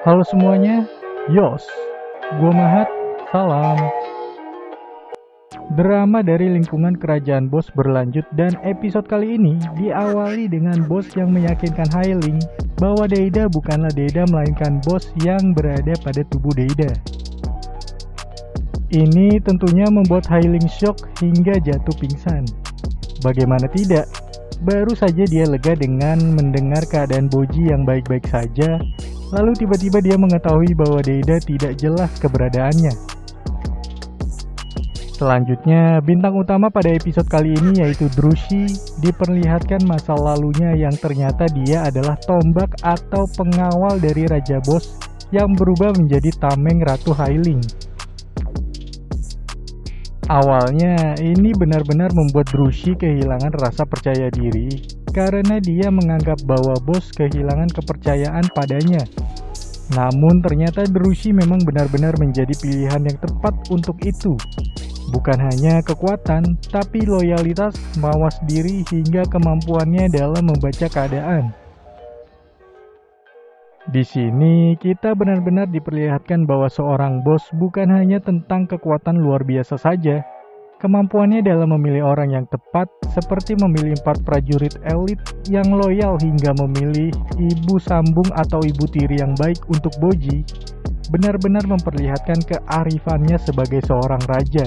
Halo semuanya, Yos, gua Mahat, salam. Drama dari lingkungan kerajaan bos berlanjut dan episode kali ini diawali dengan bos yang meyakinkan Hailing bahwa Deida bukanlah Deida melainkan bos yang berada pada tubuh Deida. Ini tentunya membuat Hailing shock hingga jatuh pingsan. Bagaimana tidak? Baru saja dia lega dengan mendengar keadaan Boji yang baik-baik saja. Lalu tiba-tiba dia mengetahui bahwa Deida tidak jelas keberadaannya. Selanjutnya, bintang utama pada episode kali ini yaitu Drushi diperlihatkan masa lalunya yang ternyata dia adalah tombak atau pengawal dari Raja Bos yang berubah menjadi tameng Ratu Hailing. Awalnya, ini benar-benar membuat Drushi kehilangan rasa percaya diri karena dia menganggap bahwa bos kehilangan kepercayaan padanya. Namun ternyata Drushi memang benar-benar menjadi pilihan yang tepat untuk itu. Bukan hanya kekuatan, tapi loyalitas, mawas diri, hingga kemampuannya dalam membaca keadaan. Di sini kita benar-benar diperlihatkan bahwa seorang bos bukan hanya tentang kekuatan luar biasa saja. Kemampuannya dalam memilih orang yang tepat, seperti memilih 4 prajurit elit yang loyal hingga memilih ibu sambung atau ibu tiri yang baik untuk Boji, benar-benar memperlihatkan kearifannya sebagai seorang raja.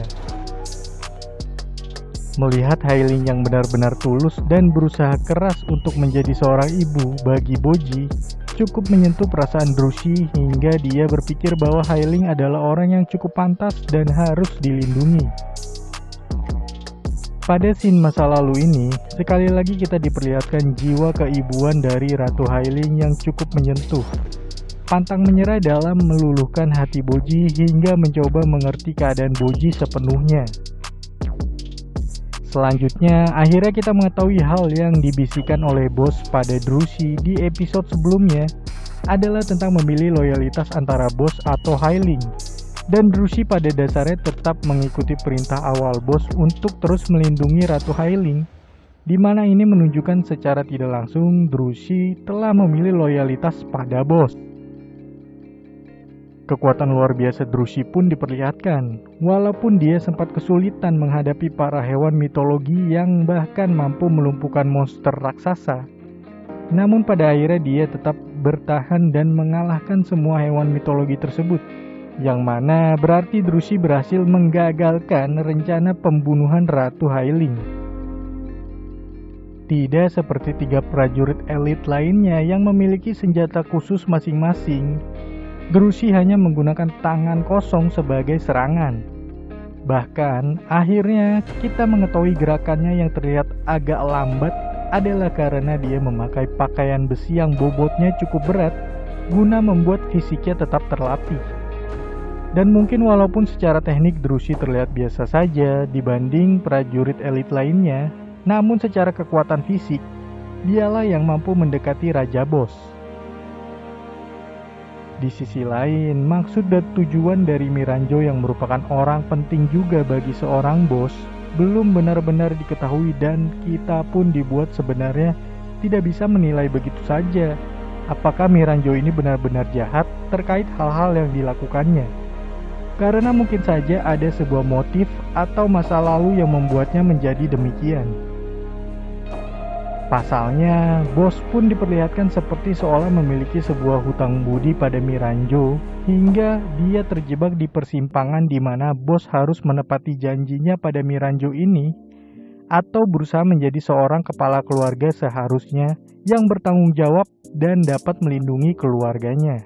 Melihat Hailing yang benar-benar tulus dan berusaha keras untuk menjadi seorang ibu bagi Boji, cukup menyentuh perasaan Drushi hingga dia berpikir bahwa Hailing adalah orang yang cukup pantas dan harus dilindungi. Pada scene masa lalu ini, sekali lagi kita diperlihatkan jiwa keibuan dari Ratu Hailing yang cukup menyentuh. Pantang menyerah dalam meluluhkan hati Boji hingga mencoba mengerti keadaan Boji sepenuhnya. Selanjutnya, akhirnya kita mengetahui hal yang dibisikkan oleh bos pada Drushi di episode sebelumnya adalah tentang memilih loyalitas antara bos atau Hailing. Dan Drushi pada dasarnya tetap mengikuti perintah awal bos untuk terus melindungi Ratu Hailing, di mana ini menunjukkan secara tidak langsung Drushi telah memilih loyalitas pada bos. Kekuatan luar biasa Drushi pun diperlihatkan, walaupun dia sempat kesulitan menghadapi para hewan mitologi yang bahkan mampu melumpuhkan monster raksasa. Namun pada akhirnya dia tetap bertahan dan mengalahkan semua hewan mitologi tersebut, yang mana berarti Drushi berhasil menggagalkan rencana pembunuhan Ratu Hailing. Tidak seperti 3 prajurit elit lainnya yang memiliki senjata khusus masing-masing, Drushi hanya menggunakan tangan kosong sebagai serangan. Bahkan, akhirnya kita mengetahui gerakannya yang terlihat agak lambat adalah karena dia memakai pakaian besi yang bobotnya cukup berat guna membuat fisiknya tetap terlatih. Dan mungkin walaupun secara teknik Drushi terlihat biasa saja dibanding prajurit elit lainnya, namun secara kekuatan fisik, dialah yang mampu mendekati Raja Bos. Di sisi lain, maksud dan tujuan dari Miranjo yang merupakan orang penting juga bagi seorang bos belum benar-benar diketahui dan kita pun dibuat sebenarnya tidak bisa menilai begitu saja apakah Miranjo ini benar-benar jahat terkait hal-hal yang dilakukannya. Karena mungkin saja ada sebuah motif atau masa lalu yang membuatnya menjadi demikian. Pasalnya, bos pun diperlihatkan seperti seolah memiliki sebuah hutang budi pada Miranjo hingga dia terjebak di persimpangan di mana bos harus menepati janjinya pada Miranjo ini atau berusaha menjadi seorang kepala keluarga seharusnya yang bertanggung jawab dan dapat melindungi keluarganya.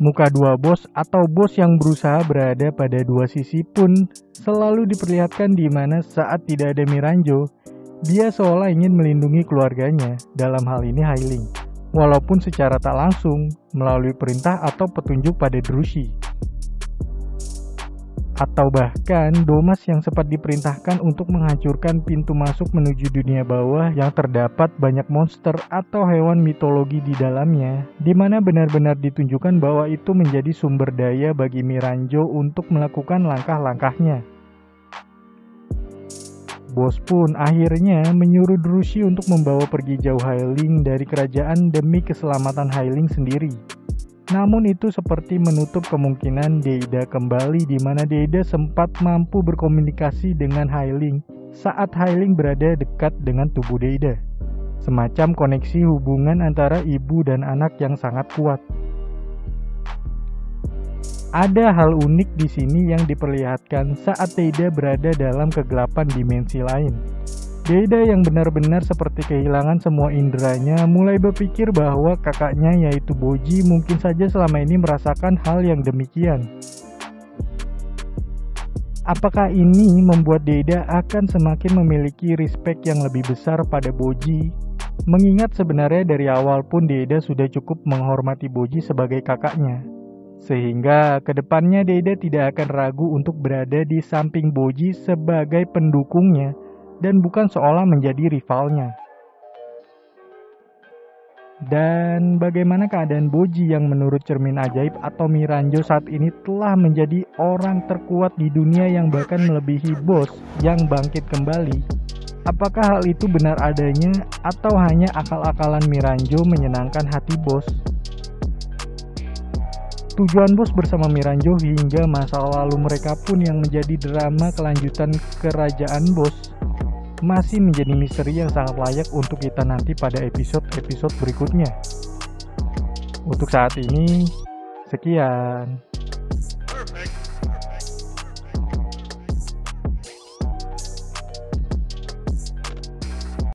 Muka dua bos atau bos yang berusaha berada pada dua sisi pun selalu diperlihatkan di mana saat tidak ada Miranjo, dia seolah ingin melindungi keluarganya, dalam hal ini Hailing, walaupun secara tak langsung melalui perintah atau petunjuk pada Drushi. Atau bahkan Domas yang sempat diperintahkan untuk menghancurkan pintu masuk menuju dunia bawah yang terdapat banyak monster atau hewan mitologi di dalamnya, di mana benar-benar ditunjukkan bahwa itu menjadi sumber daya bagi Miranjo untuk melakukan langkah-langkahnya. Bos pun akhirnya menyuruh Drusi untuk membawa pergi jauh Hailing dari kerajaan demi keselamatan Hailing sendiri. Namun itu seperti menutup kemungkinan Deida kembali, di mana Deida sempat mampu berkomunikasi dengan Hailing saat Hailing berada dekat dengan tubuh Deida. Semacam koneksi hubungan antara ibu dan anak yang sangat kuat. Ada hal unik di sini yang diperlihatkan saat Deida berada dalam kegelapan dimensi lain. Deida yang benar-benar seperti kehilangan semua inderanya mulai berpikir bahwa kakaknya yaitu Boji mungkin saja selama ini merasakan hal yang demikian. Apakah ini membuat Deida akan semakin memiliki respect yang lebih besar pada Boji? Mengingat sebenarnya dari awal pun Deida sudah cukup menghormati Boji sebagai kakaknya. Sehingga kedepannya Deida tidak akan ragu untuk berada di samping Boji sebagai pendukungnya dan bukan seolah menjadi rivalnya. Dan bagaimana keadaan Boji yang menurut cermin ajaib atau Miranjo saat ini telah menjadi orang terkuat di dunia yang bahkan melebihi bos yang bangkit kembali? Apakah hal itu benar adanya atau hanya akal-akalan Miranjo menyenangkan hati bos? Tujuan bos bersama Miranjo hingga masa lalu mereka pun yang menjadi drama kelanjutan kerajaan bos masih menjadi misteri yang sangat layak untuk kita nanti pada episode-episode berikutnya. Untuk saat ini, sekian.